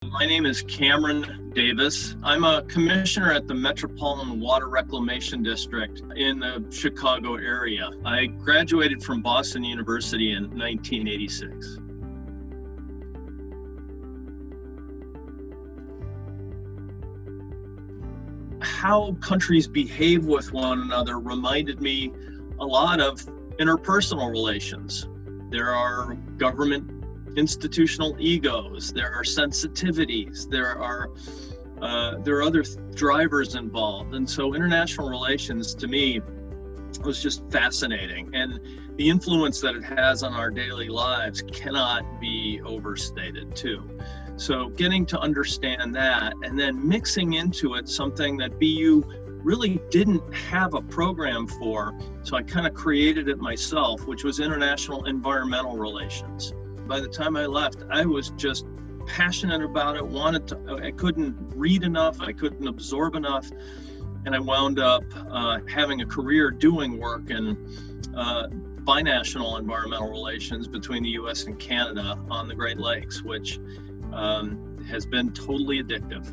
My name is Cameron Davis. I'm a commissioner at the Metropolitan Water Reclamation District in the Chicago area. I graduated from Boston University in 1986. How countries behave with one another reminded me a lot of interpersonal relations. There are government institutional egos, there are sensitivities, there are other drivers involved, and so international relations to me was just fascinating, and the influence that it has on our daily lives cannot be overstated too. So getting to understand that and then mixing into it something that BU really didn't have a program for, so I kind of created it myself, which was international environmental relations. By the time I left, I was just passionate about it, I couldn't read enough, I couldn't absorb enough, and I wound up having a career doing work in binational environmental relations between the US and Canada on the Great Lakes, which has been totally addictive.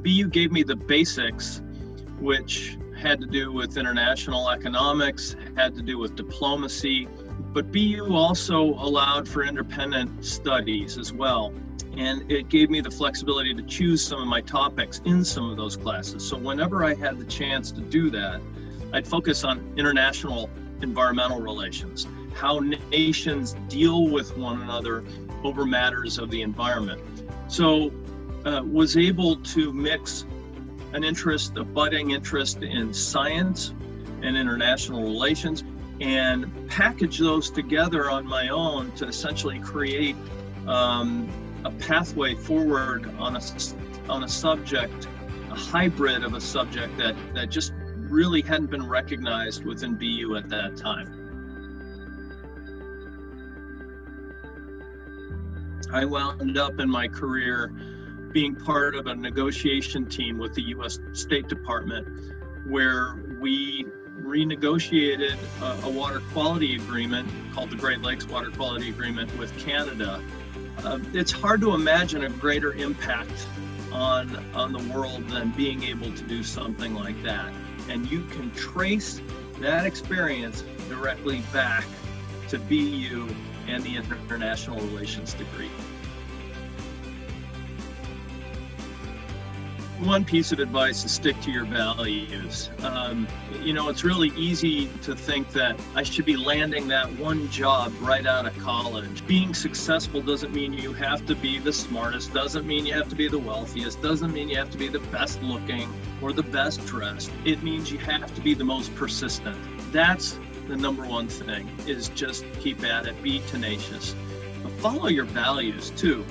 BU gave me the basics, which had to do with international economics, had to do with diplomacy, but BU also allowed for independent studies as well. And it gave me the flexibility to choose some of my topics in some of those classes. So whenever I had the chance to do that, I'd focus on international environmental relations, how nations deal with one another over matters of the environment. So was able to mix a budding interest in science and international relations, and package those together on my own to essentially create a pathway forward on a subject, a hybrid of a subject that just really hadn't been recognized within BU at that time. I wound up in my career being part of a negotiation team with the US State Department, where we renegotiated a water quality agreement called the Great Lakes Water Quality Agreement with Canada. It's hard to imagine a greater impact on the world than being able to do something like that. And you can trace that experience directly back to BU and the international relations degree. One piece of advice is stick to your values. It's really easy to think that I should be landing that one job right out of college. Being successful doesn't mean you have to be the smartest, doesn't mean you have to be the wealthiest, doesn't mean you have to be the best looking or the best dressed. It means you have to be the most persistent. That's the number one thing, is just keep at it, be tenacious. But follow your values too.